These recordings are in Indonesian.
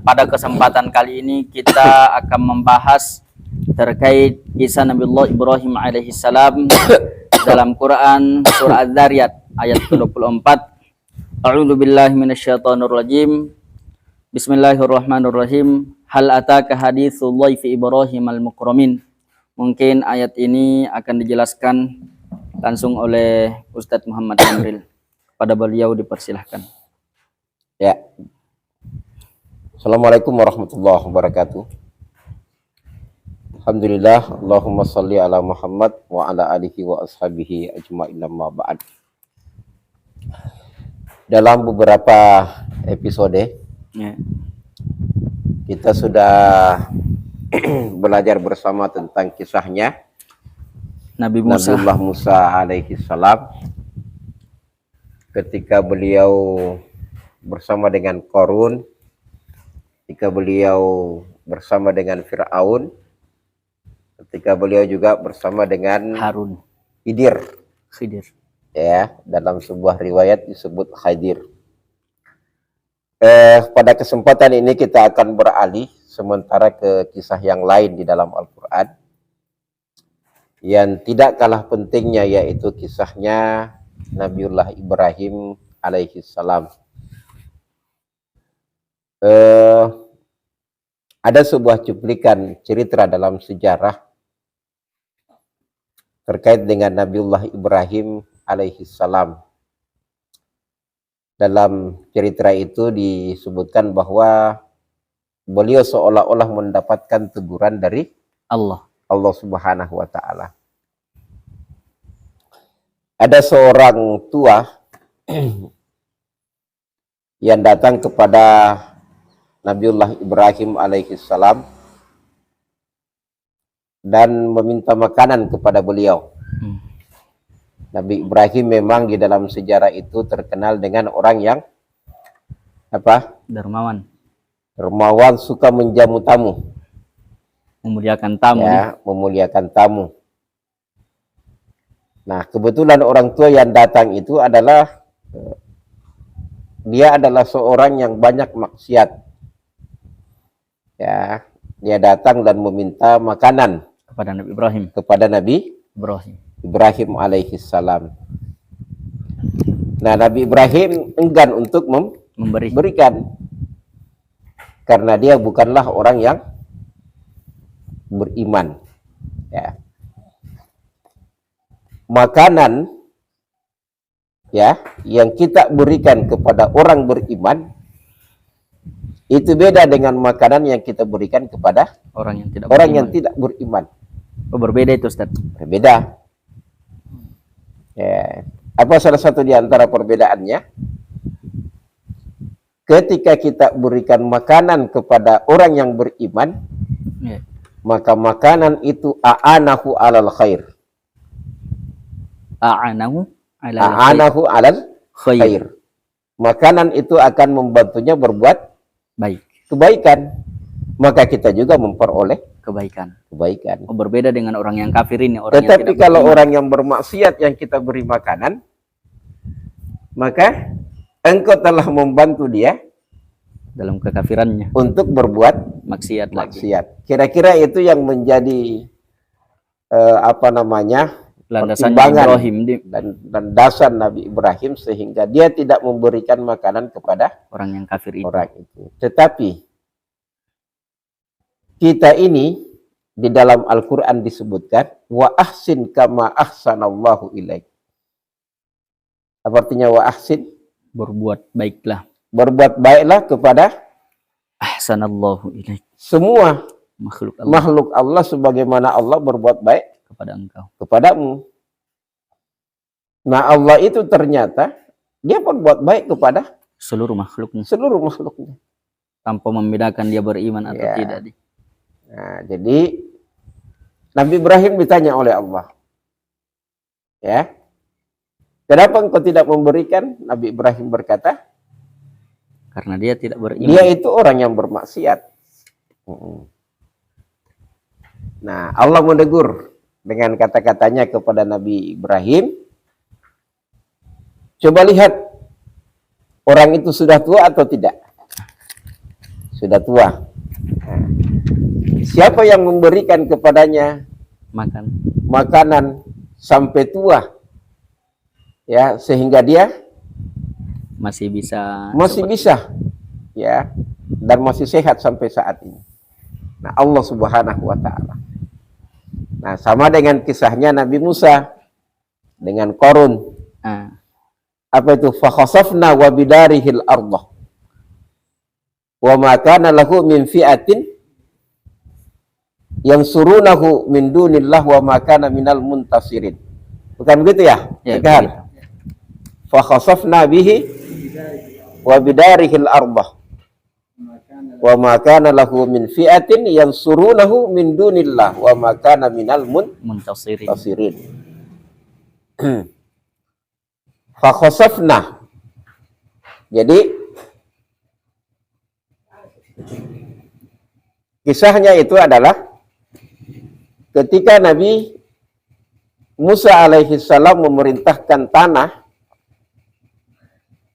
pada kesempatan kali ini kita akan membahas terkait kisah Nabiullah Ibrahim alaihissalam dalam Quran surah Az-Zariyat ayat ke-24. A'udzu billahi minasyaitonir rajim. Bismillahirrahmanirrahim. Hal ataka haditsul dhaifi Ibrahim al-mukramin. Mungkin ayat ini akan dijelaskan langsung oleh Ustadz Muhammad Amril. Pada beliau dipersilahkan. Ya. Assalamualaikum warahmatullahi wabarakatuh. Alhamdulillah, Allahumma sholli ala Muhammad wa ala alihi wa ashabihi ajma'in amma ba'd. Dalam beberapa episode kita sudah belajar bersama tentang kisahnya Nabiullah Musa alaihi salam ketika beliau bersama dengan Qarun, ketika beliau bersama dengan Fir'aun, ketika beliau juga bersama dengan Harun, Khidir. Ya, dalam sebuah riwayat disebut Khidir. Pada kesempatan ini kita akan beralih sementara ke kisah yang lain di dalam Al-Quran yang tidak kalah pentingnya, yaitu kisahnya Nabiullah Ibrahim alaihi salam. Ada sebuah cuplikan cerita dalam sejarah terkait dengan Nabiullah Ibrahim alaihi salam. Dalam cerita itu disebutkan bahwa beliau seolah-olah mendapatkan teguran dari Allah Subhanahu wa ta'ala. Ada seorang tua yang datang kepada Nabiullah Ibrahim alaihi salam dan meminta makanan kepada beliau. Nabi Ibrahim memang di dalam sejarah itu terkenal dengan orang yang dermawan, suka menjamu tamu, memuliakan tamu. Ya, memuliakan tamu. Nah, kebetulan orang tua yang datang itu adalah dia adalah seorang yang banyak maksiat. Ya, dia datang dan meminta makanan kepada Nabi Ibrahim. Ibrahim alaihi salam. Nah, Nabi Ibrahim enggan untuk memberikan karena dia bukanlah orang yang beriman. Ya. Makanan yang kita berikan kepada orang beriman itu beda dengan makanan yang kita berikan kepada orang yang tidak beriman. Oh, berbeda itu, Ustaz? Berbeda. Ya. Apa salah satu di antara perbedaannya? Ketika kita berikan makanan kepada orang yang beriman, maka makanan itu a'anahu alal khair. A'anahu alal khair. Makanan itu akan membantunya berbuat kebaikan, maka kita juga memperoleh kebaikan. Oh, berbeda dengan orang yang kafir ini. Tetapi kalau orang yang bermaksiat yang kita beri makanan, maka engkau telah membantu dia dalam kekafirannya untuk berbuat maksiat. Kira-kira itu yang menjadi landasan Ibrahim dan dasar Nabi Ibrahim, sehingga dia tidak memberikan makanan kepada orang yang kafir itu. Tetapi kita ini di dalam Al-Quran disebutkan wa ahsin kama ahsanallahu ilaik. Apa artinya wa ahsin? Berbuat baiklah kepada ahsanallahu ilaik, semua makhluk Allah sebagaimana Allah berbuat baik kepadamu. Nah, Allah itu ternyata dia berbuat baik kepada seluruh makhluknya tanpa membedakan dia beriman atau tidak. Nah, jadi Nabi Ibrahim ditanya oleh Allah, ya, kenapa engkau tidak memberikan? Nabi Ibrahim berkata, karena dia tidak beriman. Dia itu orang yang bermaksiat. Nah, Allah menegur dengan kata-katanya kepada Nabi Ibrahim, coba lihat orang itu sudah tua atau tidak? sudah tua. Nah, siapa yang memberikan kepadanya makanan sampai tua, ya, sehingga dia masih bisa ya, dan masih sehat sampai saat ini. Nah, Allah Subhanahu wa taala. Nah, sama dengan kisahnya Nabi Musa dengan Qarun. Apa itu? Fa khasafna wa bidarihil ardh wa ma kana lahu min fi'atin yansurunahu min dunillah wa ma kana minal muntasirin. Bukan begitu ya? Ya, kan? Fa khasafna bihi wa bidarihil ardh wa ma kana lahu min fi'atin yansurunahu min dunillah wa ma kana minal muntasirin. Fa khasafna. Jadi kisahnya itu adalah ketika Nabi Musa alaihi salam memerintahkan tanah,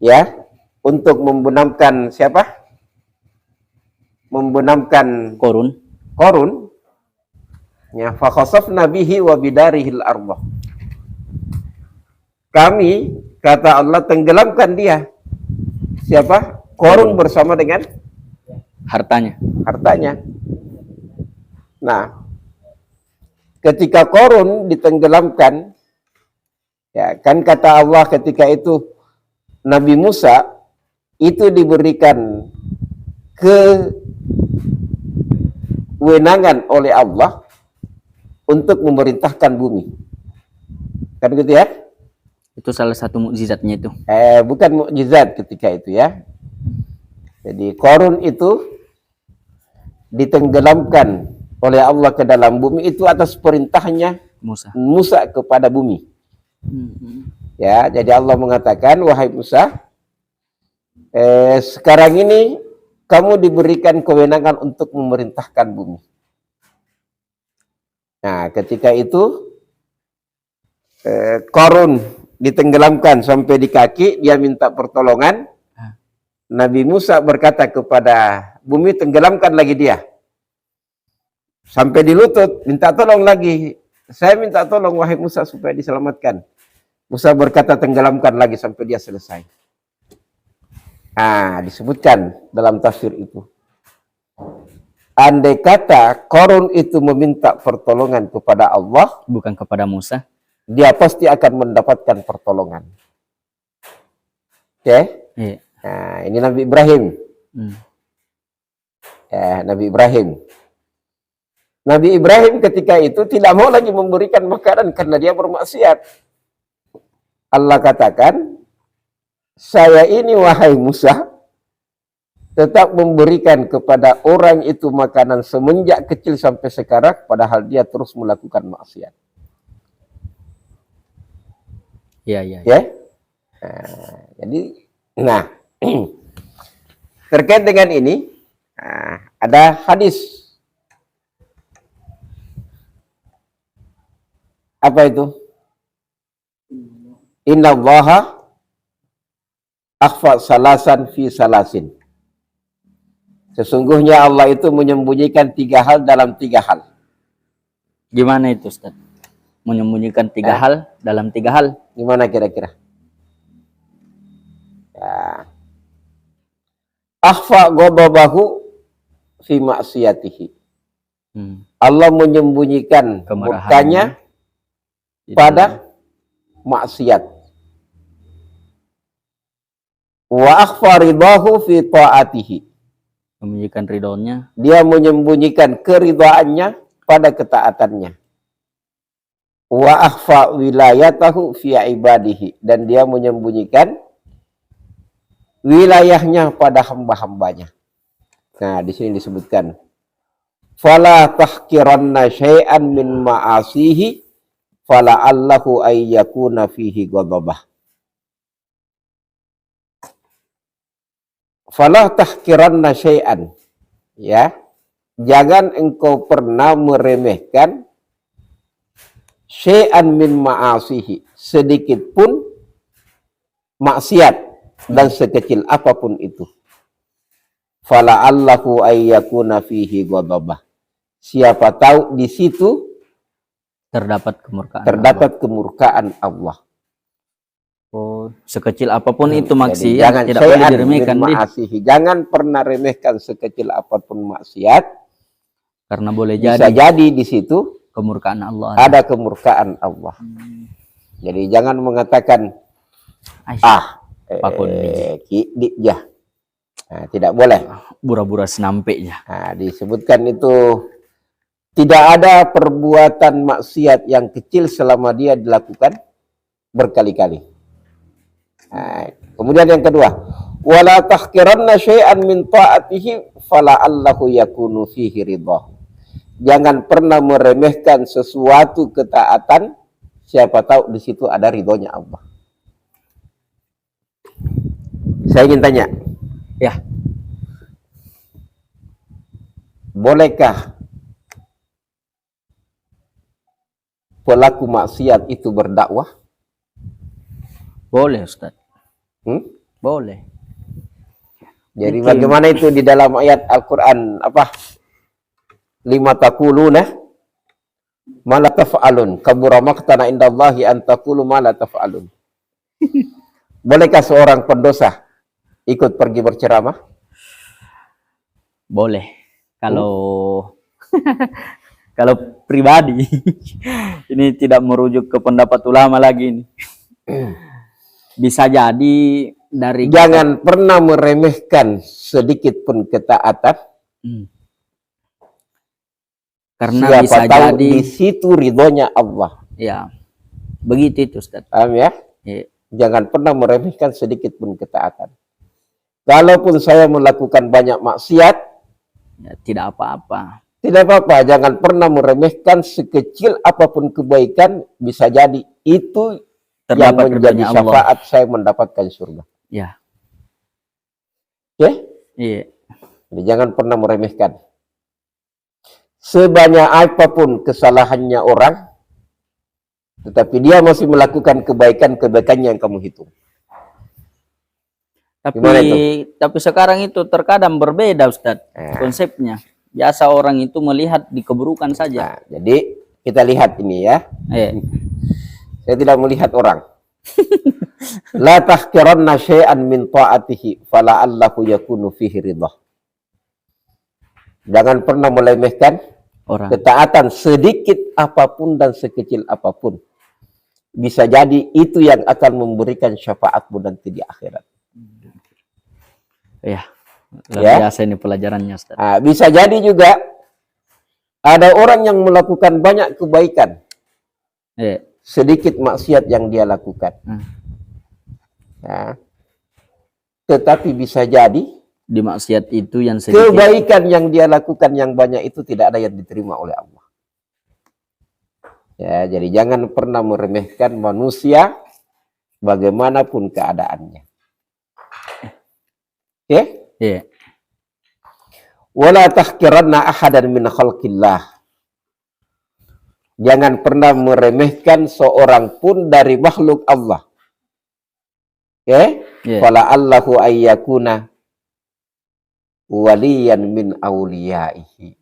ya, untuk membenamkan siapa? Membenamkan Qarun. Ya, fa khasafna bihi wa bidarihil ardh. Kami, kata Allah, tenggelamkan dia. Siapa? Qarun bersama dengan hartanya. Nah, ketika Qarun ditenggelamkan, ya kan kata Allah ketika itu Nabi Musa itu diberikan kewenangan oleh Allah untuk memerintahkan bumi. Kan gitu ya? Itu salah satu mukjizatnya itu. Bukan mukjizat ketika itu ya. Jadi Qarun itu ditenggelamkan oleh Allah ke dalam bumi itu atas perintahnya Musa kepada bumi. Ya, jadi Allah mengatakan, wahai Musa, sekarang ini kamu diberikan kewenangan untuk memerintahkan bumi. Nah, ketika itu Qarun ditenggelamkan sampai di kaki, dia minta pertolongan. Nabi Musa berkata kepada bumi, tenggelamkan lagi dia. Sampai di lutut, minta tolong lagi. Saya minta tolong wahai Musa supaya diselamatkan. Musa berkata tenggelamkan lagi sampai dia selesai. Disebutkan dalam tafsir itu. Andai kata Qarun itu meminta pertolongan kepada Allah, bukan kepada Musa, dia pasti akan mendapatkan pertolongan. Oke? Iya. Nah, ini Nabi Ibrahim. Nabi Ibrahim. Nabi Ibrahim ketika itu tidak mau lagi memberikan makanan karena dia bermaksiat. Allah katakan, saya ini wahai Musa, tetap memberikan kepada orang itu makanan semenjak kecil sampai sekarang, padahal dia terus melakukan maksiat. Ya. Jadi, terkait dengan ini, ada hadis. Apa itu? Inna Allaha akhfa salasan fi salasin. Sesungguhnya Allah itu menyembunyikan 3 hal dalam 3 hal. Gimana itu, Ustaz? Menyembunyikan 3 hal dalam 3 hal? Gimana kira-kira? Ya. Akhfa ghadabahu fi maksiyatihi. Allah menyembunyikan murkanya pada maksiat. Wa akhfa ridahu fi ta'atihi. Menyembunyikan ridhonya. Dia menyembunyikan keridhaannya pada ketaatannya. Wa akhfa wilayatahu fi ibadihi. Dan dia menyembunyikan wilayahnya pada hamba-hambanya. Nah, di sini disebutkan, fala tahkiranna syai'an min ma'asihi fala allahu ayyakuna fihi ghadabah. Fala tahkiranna syai'an, ya, jangan engkau pernah meremehkan syai'an min ma'asihi, sedikit pun maksiat dan sekecil apapun itu. fala'allahu ayyakuna fihi ghadabah. Siapa tahu di situ terdapat kemurkaan terdapat kemurkaan Allah. Oh, sekecil apapun itu Jadi maksiat jangan tidak boleh syai'an diremehkan min deh, ma'asihi. Jangan pernah remehkan sekecil apapun maksiat. karena boleh Bisa jadi jadi di situ kemurkaan Allah ada kemurkaan Allah. Jadi jangan mengatakan pakun ya. Nah, tidak boleh. bura-bura senampeknya. Nah, disebutkan itu tidak ada perbuatan maksiat yang kecil selama dia dilakukan berkali-kali. Nah, kemudian yang kedua, wala tahqiranna syai'an min ta'atihi fala'allahu yakunu fihi ridha. Jangan pernah meremehkan sesuatu ketaatan, siapa tahu di situ ada ridhonya Allah. Saya ingin tanya, Ya, bolehkah pelaku maksiat itu berdakwah? boleh Ustaz. Jadi Boleh. Itu bagaimana itu di dalam ayat Al-Quran apa? Lima taquluna ma la taf'alun kabura maqtana indallahi an taqulu ma la taf'alun. Bolehkah seorang pendosa ikut pergi berceramah? boleh. Kalau kalau pribadi ini tidak merujuk ke pendapat ulama lagi ini. Bisa jadi dari Jangan pernah meremehkan sedikit pun ketaatan. Karena Siapa bisa tahu jadi di situ ridhonya Allah. ya begitu itu Ustaz. Paham ya? Ya, Jangan pernah meremehkan sedikit pun ketaatan. Kalaupun saya melakukan banyak maksiat, ya, tidak apa-apa. tidak apa-apa. Jangan pernah meremehkan sekecil apapun kebaikan. Bisa jadi itu yang Terdapat menjadi ridhonya Allah. syafaat saya mendapatkan surga. Ya, Oke? iya. Jadi jangan pernah meremehkan. Sebanyak apapun kesalahannya orang, tetapi dia masih melakukan kebaikan-kebaikan yang kamu hitung. Gimana Tapi sekarang itu terkadang berbeda Ustaz Nah. konsepnya. Biasa orang itu melihat di keburukan saja. Nah, jadi kita lihat ini ya. Saya tidak melihat orang. La tahqiranna syai'an min ta'atihi fala'allahu yakunu fihi ridha. Jangan pernah meremehkan Orang. ketaatan sedikit apapun dan sekecil apapun. Bisa jadi itu yang akan memberikan syafaatmu nanti di akhirat. Ya. Luar Ya. biasa ini pelajarannya Ustaz. Nah, bisa jadi juga ada orang yang melakukan banyak kebaikan. Sedikit maksiat yang dia lakukan. Nah, tetapi bisa jadi Di maksiat itu yang sedikit. kebaikan yang dia lakukan yang banyak itu tidak ada yang diterima oleh Allah. Ya, jadi jangan pernah meremehkan manusia bagaimanapun keadaannya. Oke? Iya. Wala tahqiranna ahadan min khalqillah. Jangan pernah meremehkan seorang pun dari makhluk Allah. Oke? Fala allahu ayyakuna waliyan min awliyaihi.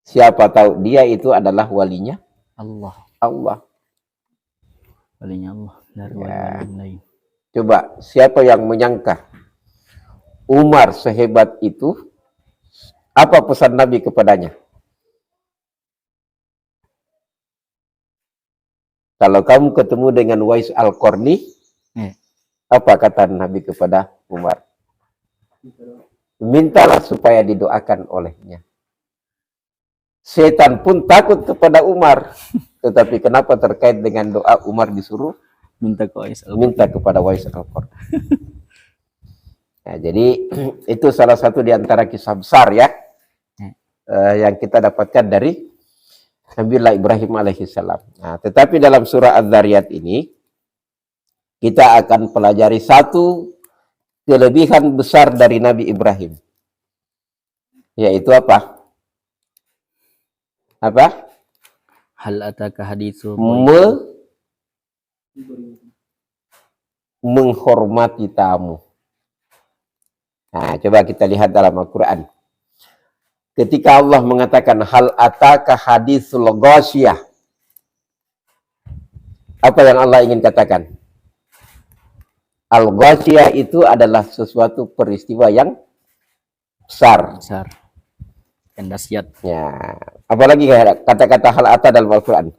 Siapa tahu dia itu adalah walinya Allah. Walinya Allah dari wali lain. Coba siapa yang menyangka Umar sehebat itu? Apa pesan Nabi kepadanya? Kalau kamu ketemu dengan Wais Al-Qarni, apa kata Nabi kepada Umar? Mintalah supaya didoakan olehnya. Setan pun takut kepada Umar. Tetapi kenapa terkait dengan doa Umar disuruh? Minta kepada Wais Al-Qarni. Nah, jadi itu salah satu di antara kisah besar ya. Yang kita dapatkan dari Nabi Ibrahim alaihissalam. Nah, tetapi dalam surah Az-Zariyat ini kita akan pelajari satu kelebihan besar dari Nabi Ibrahim. Yaitu apa? Apa? Hal ataka haditsu menghormati tamu. Nah, coba kita lihat dalam Al-Quran. Ketika Allah mengatakan hal ataka hadisul ghasyiyah, apa yang Allah ingin katakan? Al-ghasyiyah itu adalah sesuatu peristiwa yang besar. Besar. Dan dahsyat. Ya, apalagi kata-kata hal ata dalam Al-Quran.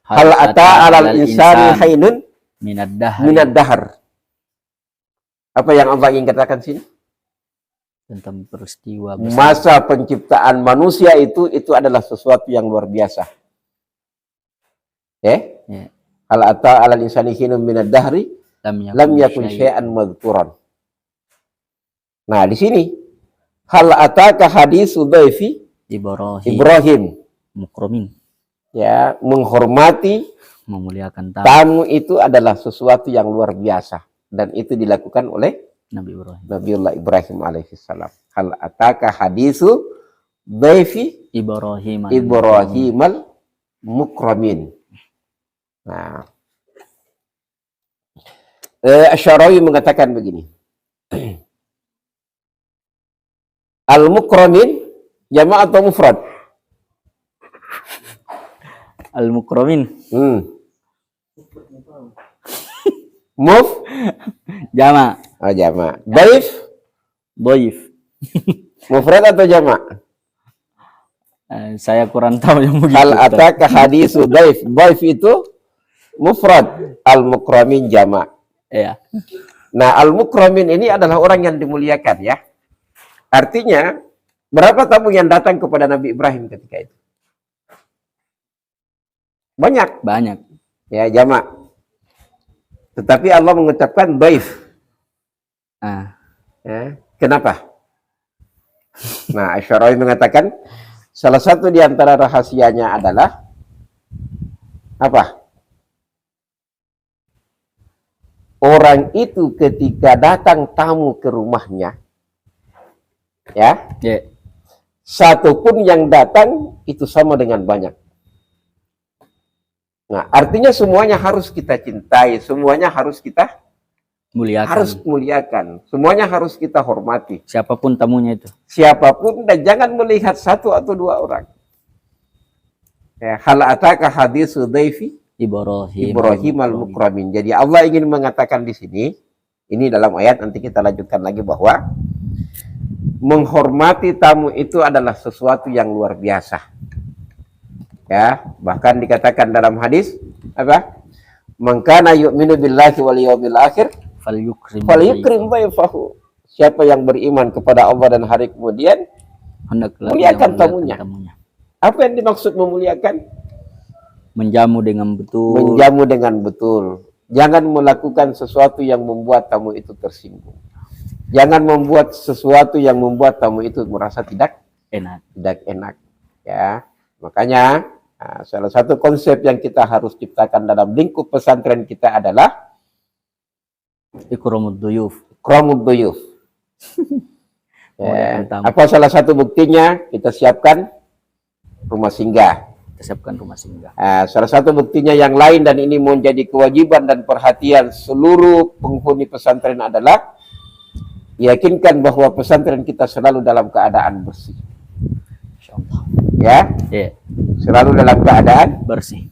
Hal ata alal insani hainun minad dahar. Apa yang Allah ingin katakan sini? Tentang peristiwa besar. Masa penciptaan manusia itu adalah sesuatu yang luar biasa. Ya? Hal ata alal insani hainun minad dahri lam yakun syai'an madhkuran. Nah, di sini hal ataka hadisu dhaifi Ibrahim mukromin. Ya, menghormati, memuliakan tamu itu adalah sesuatu yang luar biasa, dan itu dilakukan oleh Nabiullah Ibrahim alaihissalam. Hal ataka hadisu dhaifi Ibrahimal mukramin. Nah, Asy-Syarawi mengatakan begini. Al-mukramin jama' atau mufrad? Al-mukramin. Muf? Jama'. Oh, jama'. Dhaif? Dhaif. Mufrad atau jama'? Saya kurang tahu yang begitu. Hal ataka hadisu dhaif. Dhaif itu mufrad. Al-mukramin jama'. Iya. Nah, al-mukramin ini adalah orang yang dimuliakan, ya. Artinya, berapa tamu yang datang kepada Nabi Ibrahim ketika itu? Banyak. Banyak. Ya, jama'. Tetapi Allah mengucapkan dhaif. Ya, kenapa? Nah, Asy-Syarawi mengatakan salah satu di antara rahasianya adalah apa? Orang itu ketika datang tamu ke rumahnya, ya, satu pun yang datang itu sama dengan banyak. Nah, artinya semuanya harus kita cintai, semuanya harus kita muliakan, semuanya harus kita hormati. Siapapun tamunya itu. Siapapun, dan jangan melihat satu atau dua orang. Ya, hal ataka hadisu dhaifi Ibrahim al-mukramin. Jadi Allah ingin mengatakan di sini, ini dalam ayat, nanti kita lanjutkan lagi, bahwa menghormati tamu itu adalah sesuatu yang luar biasa. Ya, bahkan dikatakan dalam hadis apa? Man kana yu'minu billahi wal yawmil akhir falyukrim dhaifahu. Siapa yang beriman kepada Allah dan hari kemudian, muliakan tamunya. Apa yang dimaksud memuliakan? Menjamu dengan betul. Menjamu dengan betul. Jangan melakukan sesuatu yang membuat tamu itu tersinggung. Jangan membuat sesuatu yang membuat tamu itu merasa tidak enak. Ya, makanya salah satu konsep yang kita harus ciptakan dalam lingkup pesantren kita adalah ikramud duyuf. Ya, apa salah satu buktinya? Kita siapkan rumah singgah. Salah satu buktinya yang lain, dan ini menjadi kewajiban dan perhatian seluruh penghuni pesantren, adalah yakinkan bahwa pesantren kita selalu dalam keadaan bersih. Ya, selalu dalam keadaan bersih.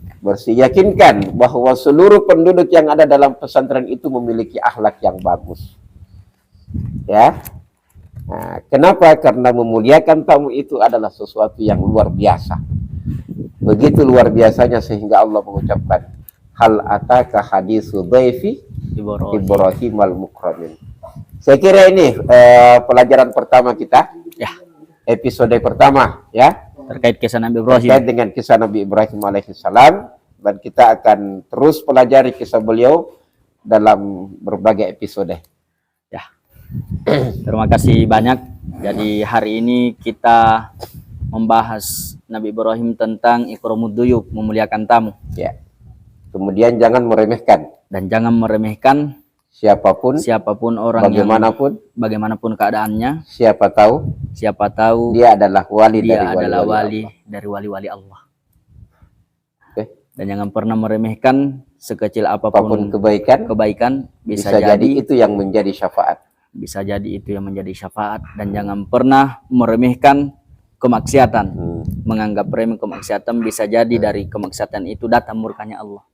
Yakinkan bahwa seluruh penduduk yang ada dalam pesantren itu memiliki akhlak yang bagus. Ya, nah, kenapa? Karena memuliakan tamu itu adalah sesuatu yang luar biasa. Begitu luar biasanya sehingga Allah mengucapkan hal ataka hadisu dhaifi Ibrahim al-mukramin. Saya kira ini pelajaran pertama kita. Ya. Episode pertama, ya, terkait kisah Nabi Ibrahim. Terkait dengan kisah Nabi Ibrahim alaihissalam, dan kita akan terus pelajari kisah beliau dalam berbagai episode. Ya. Terima kasih banyak. Jadi hari ini kita membahas Nabi Ibrahim tentang ikramud duyuf, memuliakan tamu. Ya. Kemudian jangan meremehkan. Dan jangan meremehkan siapapun orang, bagaimanapun keadaannya. Siapa tahu dia adalah wali dari wali-wali Allah. Dan jangan pernah meremehkan sekecil apapun kebaikan bisa jadi itu yang menjadi syafaat. bisa jadi itu yang menjadi syafaat. Dan jangan pernah meremehkan kemaksiatan. Menganggap remeh kemaksiatan, bisa jadi dari kemaksiatan itu datang murkanya Allah.